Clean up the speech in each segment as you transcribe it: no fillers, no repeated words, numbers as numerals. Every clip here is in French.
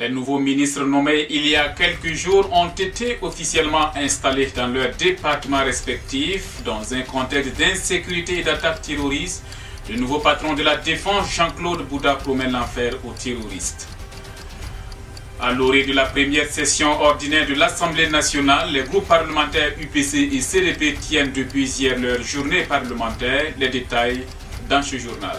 Les nouveaux ministres nommés il y a quelques jours ont été officiellement installés dans leurs départements respectifs dans un contexte d'insécurité et d'attaques terroristes. Le nouveau patron de la défense, Jean-Claude Bouda, promet l'enfer aux terroristes. À l'orée de la première session ordinaire de l'Assemblée nationale, les groupes parlementaires UPC et CDP tiennent depuis hier leur journée parlementaire. Les détails dans ce journal.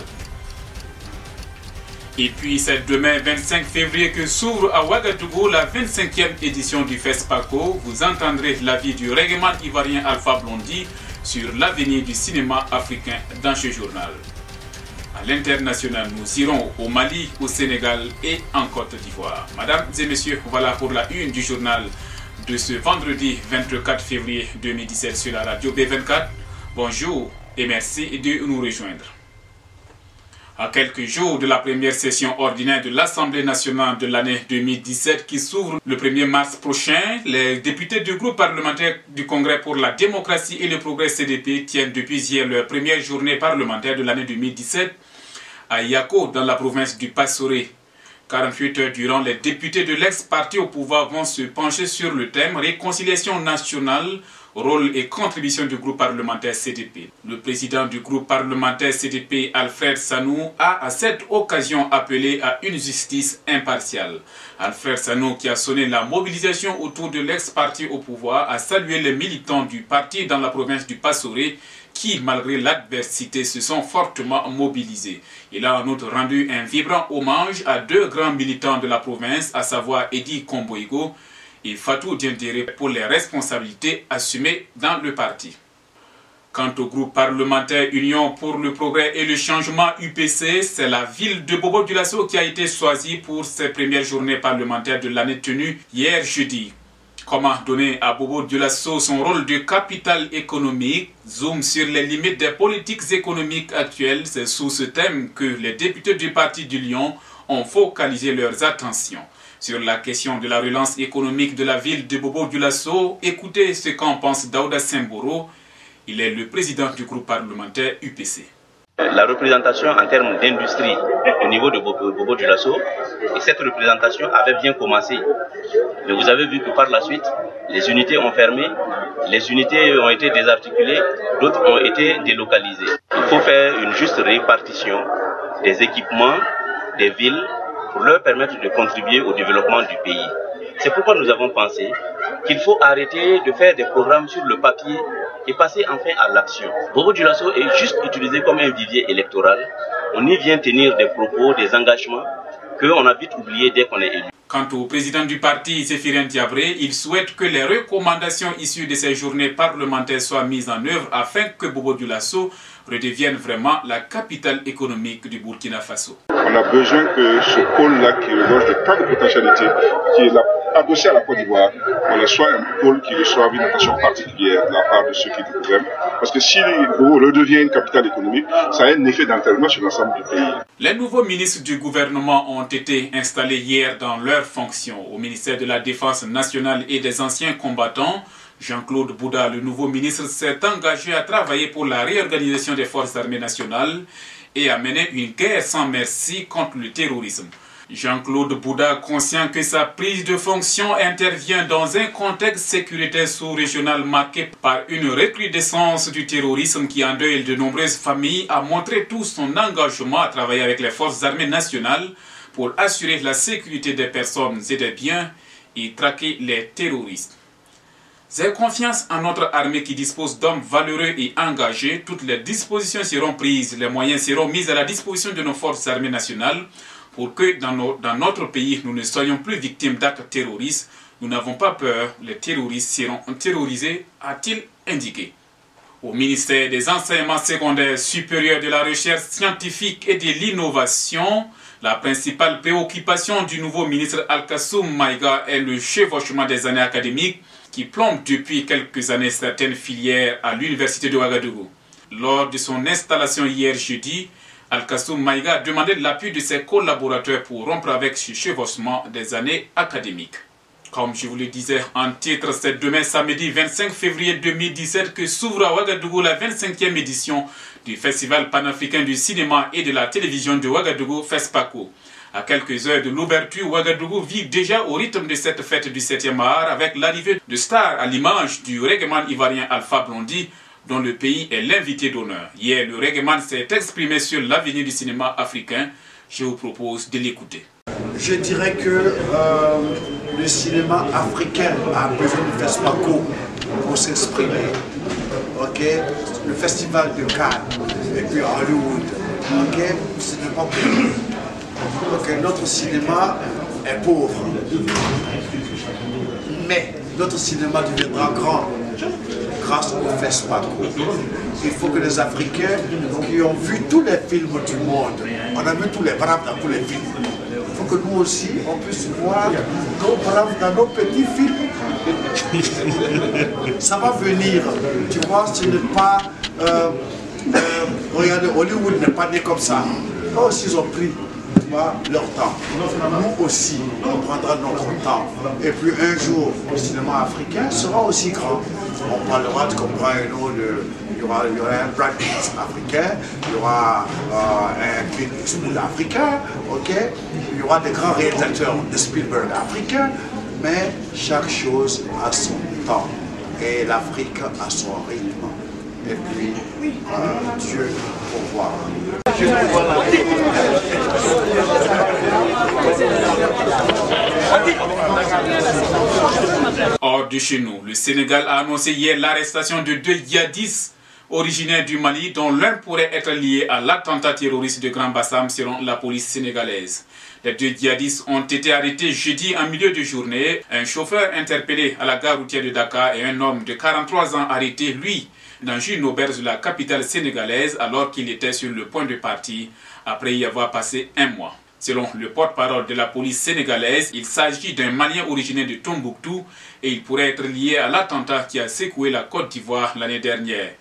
Et puis c'est demain 25 février que s'ouvre à Ouagadougou la 25e édition du FESPACO. Vous entendrez l'avis du règlement ivoirien Alpha Blondy sur l'avenir du cinéma africain dans ce journal. À l'international, nous irons au Mali, au Sénégal et en Côte d'Ivoire. Mesdames et messieurs, voilà pour la une du journal de ce vendredi 24 février 2017 sur la radio B24. Bonjour et merci de nous rejoindre. À quelques jours de la première session ordinaire de l'Assemblée nationale de l'année 2017 qui s'ouvre le 1er mars prochain, les députés du groupe parlementaire du Congrès pour la démocratie et le progrès CDP tiennent depuis hier leur première journée parlementaire de l'année 2017 à Yako dans la province du Passoré. 48 heures durant, les députés de l'ex-parti au pouvoir vont se pencher sur le thème réconciliation nationale, rôle et contribution du groupe parlementaire CDP. Le président du groupe parlementaire CDP, Alfred Sanou, a à cette occasion appelé à une justice impartiale. Alfred Sanou, qui a sonné la mobilisation autour de l'ex-parti au pouvoir, a salué les militants du parti dans la province du Passoré qui, malgré l'adversité, se sont fortement mobilisés. Il a en outre rendu un vibrant hommage à deux grands militants de la province, à savoir Eddy Komboigo et Fatou Diendéré, pour les responsabilités assumées dans le parti. Quant au groupe parlementaire Union pour le progrès et le changement UPC, c'est la ville de Bobo-Dioulasso qui a été choisie pour ses premières journées parlementaires de l'année tenue hier jeudi. Comment donner à Bobo-Dioulasso son rôle de capital économique? Zoom sur les limites des politiques économiques actuelles. C'est sous ce thème que les députés du Parti du Lion ont focalisé leurs attentions. Sur la question de la relance économique de la ville de Bobo-Dioulasso, écoutez ce qu'en pense Daouda Semboro. Il est le président du groupe parlementaire UPC. La représentation en termes d'industrie au niveau de Bobo-Dioulasso, et cette représentation avait bien commencé. Mais vous avez vu que par la suite, les unités ont fermé, les unités ont été désarticulées, d'autres ont été délocalisées. Il faut faire une juste répartition des équipements des villes pour leur permettre de contribuer au développement du pays. C'est pourquoi nous avons pensé qu'il faut arrêter de faire des programmes sur le papier et passer enfin à l'action. Bobo-Dioulasso est juste utilisé comme un vivier électoral. On y vient tenir des propos, des engagements qu'on a vite oubliés dès qu'on est élu. Quant au président du parti, Zéphirin Diabré, il souhaite que les recommandations issues de ces journées parlementaires soient mises en œuvre afin que Bobo-Dioulasso redevienne vraiment la capitale économique du Burkina Faso. On a besoin que ce pôle-là qui regorge de tant de potentialités, qui est adossé à la Côte d'Ivoire, on soit un pôle qui reçoive une attention particulière de la part de ceux qui le gouvernent. Parce que si Bobo redevient une capitale économique, ça a un effet d'entraînement sur l'ensemble du pays. Les nouveaux ministres du gouvernement ont été installés hier dans leurs fonctions. Au ministère de la Défense nationale et des anciens combattants, Jean-Claude Bouda, le nouveau ministre, s'est engagé à travailler pour la réorganisation des forces armées nationales et à mener une guerre sans merci contre le terrorisme. Jean-Claude Bouda, conscient que sa prise de fonction intervient dans un contexte sécuritaire sous-régional marqué par une recrudescence du terrorisme qui endeuille de nombreuses familles, a montré tout son engagement à travailler avec les forces armées nationales pour assurer la sécurité des personnes et des biens et traquer les terroristes. J'ai confiance en notre armée qui dispose d'hommes valeureux et engagés. Toutes les dispositions seront prises, les moyens seront mis à la disposition de nos forces armées nationales pour que dans notre pays, nous ne soyons plus victimes d'actes terroristes. Nous n'avons pas peur, les terroristes seront terrorisés, a-t-il indiqué. Au ministère des enseignements secondaires supérieurs, de la recherche scientifique et de l'innovation, la principale préoccupation du nouveau ministre Alkassoum Maïga est le chevauchement des années académiques qui plombe depuis quelques années certaines filières à l'université de Ouagadougou. Lors de son installation hier jeudi, Alkassoum Maïga a demandé l'appui de ses collaborateurs pour rompre avec ce chevauchement des années académiques. Comme je vous le disais en titre, c'est demain samedi 25 février 2017 que s'ouvre à Ouagadougou la 25e édition du Festival panafricain du cinéma et de la télévision de Ouagadougou, FESPACO. À quelques heures de l'ouverture, Ouagadougou vit déjà au rythme de cette fête du 7e art avec l'arrivée de stars à l'image du reggaeman ivoirien Alpha Blondy, dont le pays est l'invité d'honneur. Hier, le reggaeman s'est exprimé sur l'avenir du cinéma africain. Je vous propose de l'écouter. Je dirais que le cinéma africain a besoin du FESPACO pour s'exprimer. Okay? Le festival de Cannes et puis Hollywood. Okay? Ce n'est pas pour okay? Notre cinéma est pauvre. Mais notre cinéma deviendra grand grâce au FESPACO. Il faut que les Africains qui ont vu tous les films du monde, on a vu tous les braves dans tous les films, il faut que nous aussi, on puisse voir nos braves dans nos petits films. Ça va venir, tu vois, ce n'est pas... regardez, Hollywood n'est pas né comme ça. Eux aussi, ils ont pris leur temps. Nous aussi, on prendra notre temps. Et puis un jour, le cinéma africain sera aussi grand. On parlera de il y aura un Brad Pitt africain, il y aura un Clint Eastwood africain, okay? Il y aura des grands réalisateurs de Spielberg africains, mais chaque chose a son temps et l'Afrique a son rythme. Et puis, Dieu pourvoira. Hors de chez nous, le Sénégal a annoncé hier l'arrestation de 2 djihadistes originaires du Mali, dont l'un pourrait être lié à l'attentat terroriste de Grand Bassam selon la police sénégalaise. Les 2 djihadistes ont été arrêtés jeudi en milieu de journée. Un chauffeur interpellé à la gare routière de Dakar et un homme de 43 ans arrêté, lui, dans une auberge de la capitale sénégalaise alors qu'il était sur le point de partir après y avoir passé un mois. Selon le porte-parole de la police sénégalaise, il s'agit d'un Malien originaire de Tombouctou et il pourrait être lié à l'attentat qui a secoué la Côte d'Ivoire l'année dernière.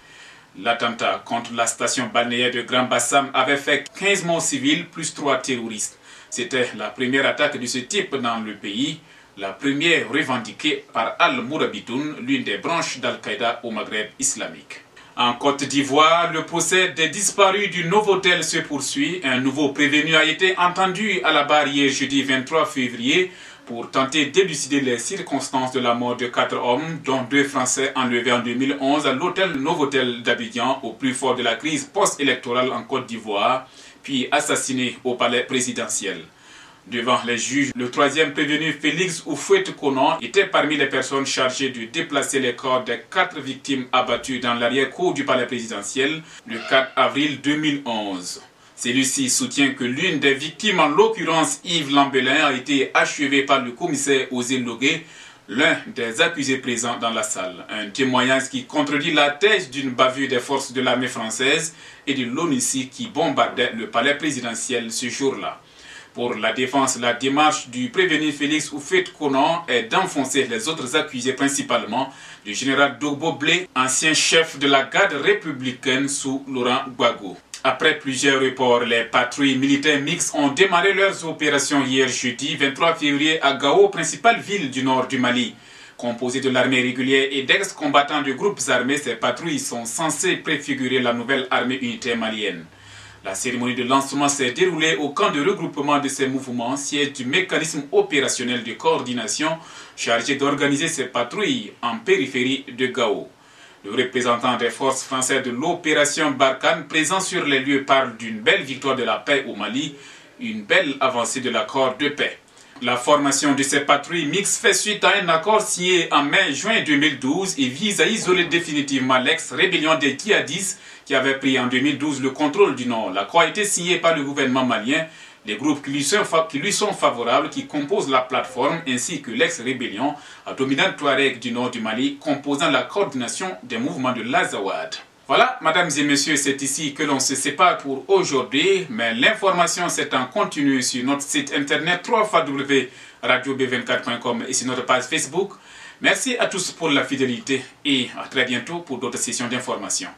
L'attentat contre la station balnéaire de Grand Bassam avait fait 15 morts civils plus 3 terroristes. C'était la première attaque de ce type dans le pays, la première revendiquée par Al-Mourabitoun, l'une des branches d'Al-Qaïda au Maghreb islamique. En Côte d'Ivoire, le procès des disparus du Novotel se poursuit. Un nouveau prévenu a été entendu à la barre hier jeudi 23 février pour tenter d'élucider les circonstances de la mort de 4 hommes, dont 2 Français enlevés en 2011 à l'hôtel Novotel d'Abidjan, au plus fort de la crise post-électorale en Côte d'Ivoire, puis assassinés au palais présidentiel. Devant les juges, le 3e prévenu Félix Houphouët-Konan était parmi les personnes chargées de déplacer les corps des 4 victimes abattues dans l'arrière-cour du palais présidentiel le 4 avril 2011. Celui-ci soutient que l'une des victimes, en l'occurrence Yves Lambelin, a été achevée par le commissaire Osé Logué, l'un des accusés présents dans la salle. Un témoignage qui contredit la thèse d'une bavure des forces de l'armée française et de l'ONUCI qui bombardait le palais présidentiel ce jour-là. Pour la défense, la démarche du prévenu Félix Houphouët-Konan est d'enfoncer les autres accusés, principalement le général Dogbo Blé, ancien chef de la garde républicaine sous Laurent Gbagbo. Après plusieurs reports, les patrouilles militaires mixtes ont démarré leurs opérations hier jeudi 23 février à Gao, principale ville du nord du Mali. Composées de l'armée régulière et d'ex-combattants de groupes armés, ces patrouilles sont censées préfigurer la nouvelle armée unitaire malienne. La cérémonie de lancement s'est déroulée au camp de regroupement de ces mouvements, siège du mécanisme opérationnel de coordination chargé d'organiser ces patrouilles en périphérie de Gao. Le représentant des forces françaises de l'opération Barkhane, présent sur les lieux, parle d'une belle victoire de la paix au Mali, une belle avancée de l'accord de paix. La formation de ces patrouilles mixtes fait suite à un accord signé en mai-juin 2012 et vise à isoler définitivement l'ex-rébellion des djihadistes qui avait pris en 2012 le contrôle du Nord. L'accord a été signé par le gouvernement malien, les groupes qui lui sont favorables, qui composent la plateforme, ainsi que l'ex-rébellion à dominante Touareg du nord du Mali, composant la coordination des mouvements de l'Azawad. Voilà, mesdames et messieurs, c'est ici que l'on se sépare pour aujourd'hui, mais l'information c'est en continu sur notre site internet www.radiob24.com et sur notre page Facebook. Merci à tous pour la fidélité et à très bientôt pour d'autres sessions d'information.